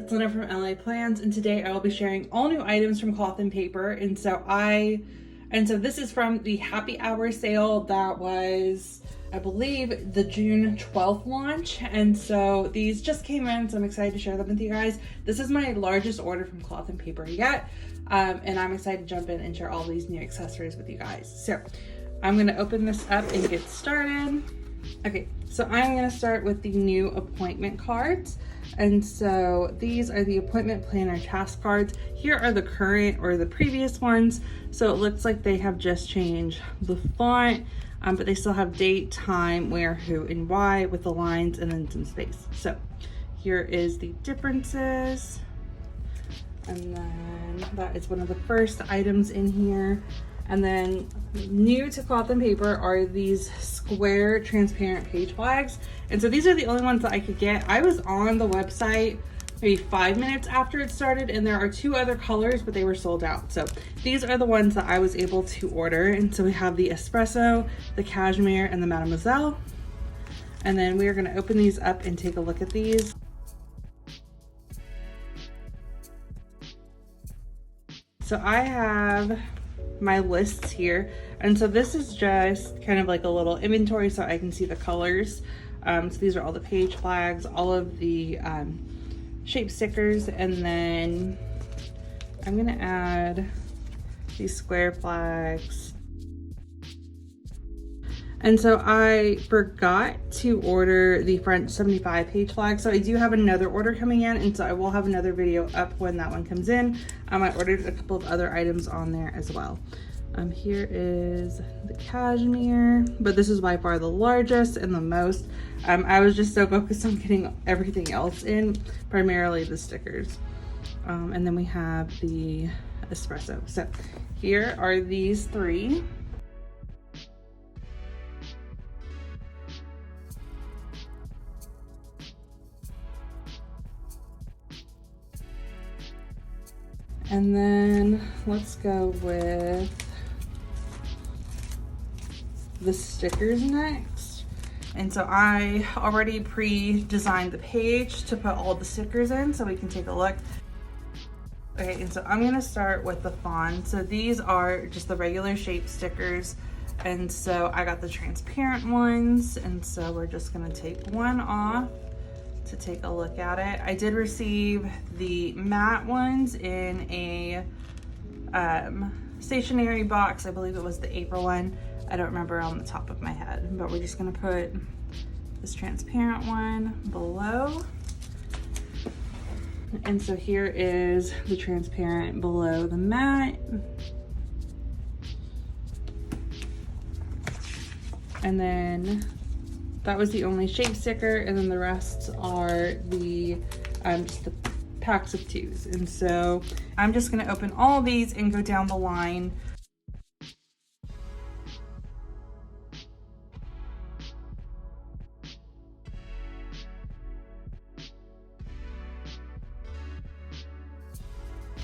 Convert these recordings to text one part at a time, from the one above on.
it's Lena from LA Plans, and today I will be sharing all new items from Cloth and Paper. And so this is from the happy hour sale that was, I believe, the June 12th launch. And so these just came in, so I'm excited to share them with you guys. This is my largest order from Cloth and Paper yet, and I'm excited to jump in and share all these new accessories with you guys. So I'm gonna open this up and get started. Okay, so I'm gonna start with the new appointment cards. And so these are the appointment planner task cards. Here are the current or the previous ones. So it looks like they have just changed the font, but they still have date, time, where, who, and why with the lines and then some space. So here is the differences. And then that is one of the first items in here. And then new to Cloth and Paper are these square transparent page flags. And so these are the only ones that I could get. I was on the website maybe 5 minutes after it started, and there are 2 other colors, but they were sold out. So these are the ones that I was able to order. And so we have the espresso, the cashmere, and the mademoiselle. And then we are gonna open these up and take a look at these. So I have my lists here, and so this is just kind of like a little inventory so I can see the colors. So these are all the page flags, all of the shape stickers, and then I'm gonna add these square flags. And so I forgot to order the front 75 page flag, so I do have another order coming in, and so I will have another video up when that one comes in. I ordered a couple of other items on there as well. Here is the cashmere, but this is by far the largest and the most. I was just so focused on getting everything else in, primarily the stickers. And then we have the espresso. So here are these 3. And then let's go with the stickers next. And so I already pre-designed the page to put all the stickers in so we can take a look. Okay, and so I'm gonna start with the fawn. So these are just the regular shape stickers. And so I got the transparent ones. And so we're just gonna take one off to take a look at it. I did receive the matte ones in a stationery box. I believe it was the April one. I don't remember on the top of my head, but we're just gonna put this transparent one below. And so here is the transparent below the matte. And then that was the only shape sticker, and then the rest are the just the packs of 2s. And so I'm just gonna open all these and go down the line.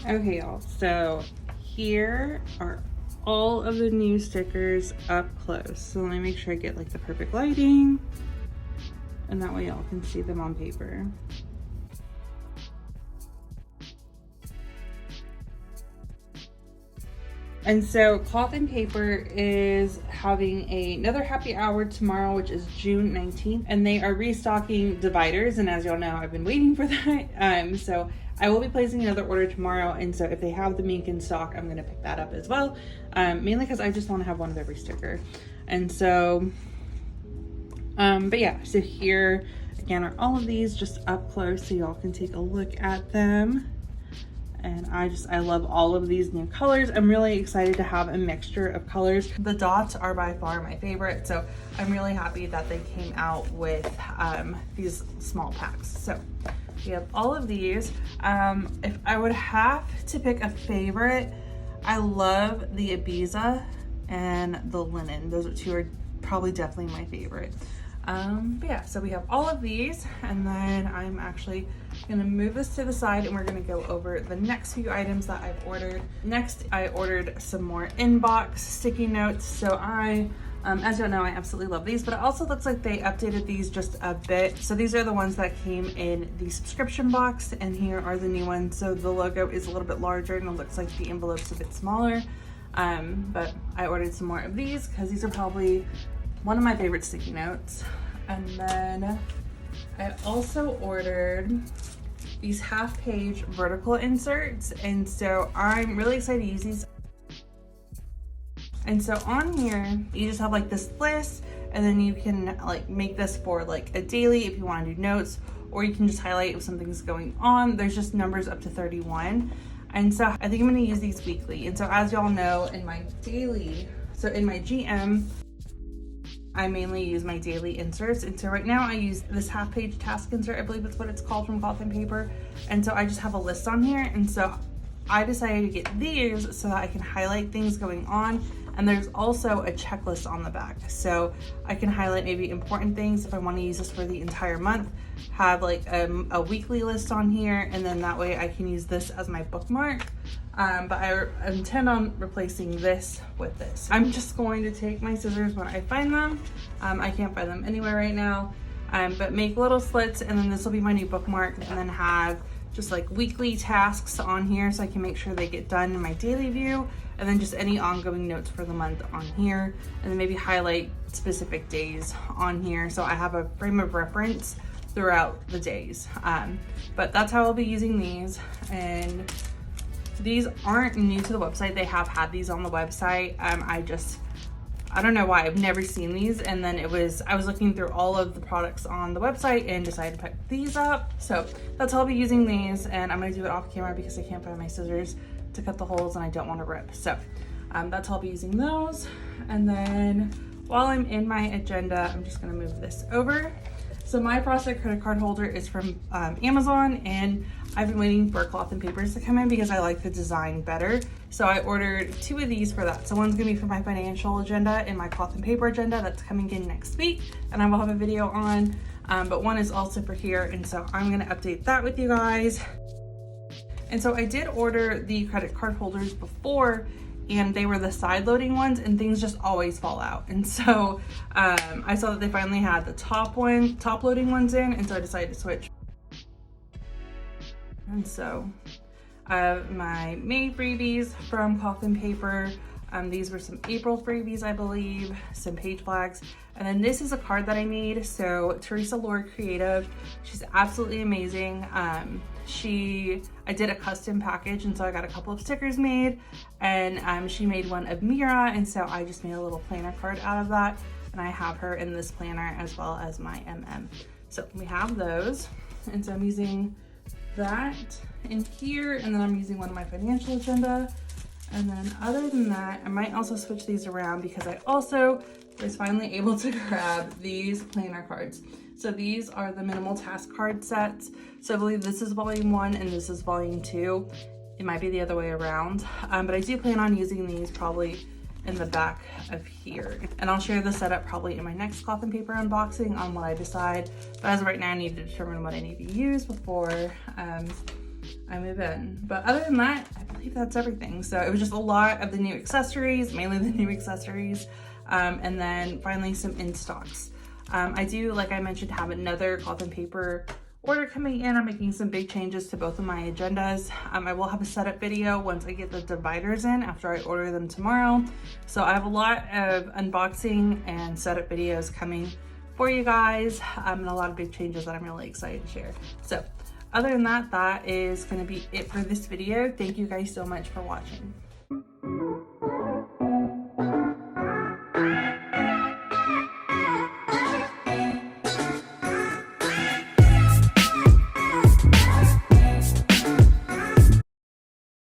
Okay, y'all, so here are all of the new stickers up close. So let me make sure I get like the perfect lighting, and that way y'all can see them on paper. And so Cloth and Paper is having another happy hour tomorrow, which is June 19th, and they are restocking dividers. And as y'all know, I've been waiting for that. So I will be placing another order tomorrow. And so if they have the mink in stock, I'm gonna pick that up as well. Mainly because I just wanna have one of every sticker. And so, but yeah, so here again are all of these just up close so y'all can take a look at them. And I love all of these new colors. I'm really excited to have a mixture of colors. The dots are by far my favorite, so I'm really happy that they came out with these small packs. So we have all of these. If I would have to pick a favorite, I love the Ibiza and the linen. Those 2 are probably definitely my favorite. But yeah, so we have all of these, and then I'm actually gonna move this to the side and we're gonna go over the next few items that I've ordered. Next, I ordered some more inbox sticky notes. So I As you know, I absolutely love these, but it also looks like they updated these just a bit. So these are the ones that came in the subscription box, and here are the new ones. So the logo is a little bit larger and it looks like the envelope's a bit smaller. But I ordered some more of these because these are probably one of my favorite sticky notes. And then I also ordered these half-page vertical inserts, and so I'm really excited to use these. And so on here, you just have like this list, and then you can like make this for like a daily if you want to do notes, or you can just highlight if something's going on. There's just numbers up to 31. And so I think I'm gonna use these weekly. And so as y'all know, in my daily, so in my GM, I mainly use my daily inserts. And so right now I use this half-page task insert, I believe that's what it's called, from Cloth and Paper. And so I just have a list on here. And so I decided to get these so that I can highlight things going on. And there's also a checklist on the back. So I can highlight maybe important things if I want to use this for the entire month, have like a weekly list on here, and then that way I can use this as my bookmark. But I intend on replacing this with this. I'm just going to take my scissors when I find them. I can't find them anywhere right now, but make little slits, and then this will be my new bookmark, and then have just like weekly tasks on here so I can make sure they get done in my daily view, and then just any ongoing notes for the month on here, and then maybe highlight specific days on here so I have a frame of reference throughout the days. But that's how I'll be using these. And these aren't new to the website. They have had these on the website. I don't know why I've never seen these, and then I was looking through all of the products on the website and decided to pick these up. So that's how I'll be using these, and I'm gonna do it off camera because I can't find my scissors to cut the holes and I don't want to rip. So that's how I'll be using those. And then while I'm in my agenda, I'm just gonna move this over. So my Frosted credit card holder is from Amazon, and I've been waiting for Cloth and Papers to come in because I like the design better. So I ordered 2 of these for that. So one's gonna be for my financial agenda and my Cloth and Paper agenda that's coming in next week, and I will have a video on, but one is also for here, and so I'm gonna update that with you guys. And so I did order the credit card holders before, and they were the side loading ones, and things just always fall out. And so I saw that they finally had the top loading ones in, and so I decided to switch. And so I have my May freebies from Cloth and Paper. These were some April freebies, I believe, some page flags. And then this is a card that I made. So Teresa Lord Creative, she's absolutely amazing. I did a custom package, and so I got a couple of stickers made, and she made one of Mira, and so I just made a little planner card out of that, and I have her in this planner as well as my MM. So we have those, and so I'm using that in here, and then I'm using one of my financial agenda. And then other than that, I might also switch these around because I also was finally able to grab these planner cards. So these are the minimal task card sets. So I believe this is volume 1 and this is volume 2. It might be the other way around, but I do plan on using these probably in the back of here. And I'll share the setup probably in my next Cloth and Paper unboxing on what I decide. But as of right now, I need to determine what I need to use before I move in. But other than that, I believe that's everything. So it was just a lot of the new accessories, mainly the new accessories, and then finally some in stocks. I do, like I mentioned, have another Cloth and Paper order coming in. I'm making some big changes to both of my agendas. I will have a setup video once I get the dividers in after I order them tomorrow. So I have a lot of unboxing and setup videos coming for you guys, and a lot of big changes that I'm really excited to share. So other than that, that is going to be it for this video. Thank you guys so much for watching.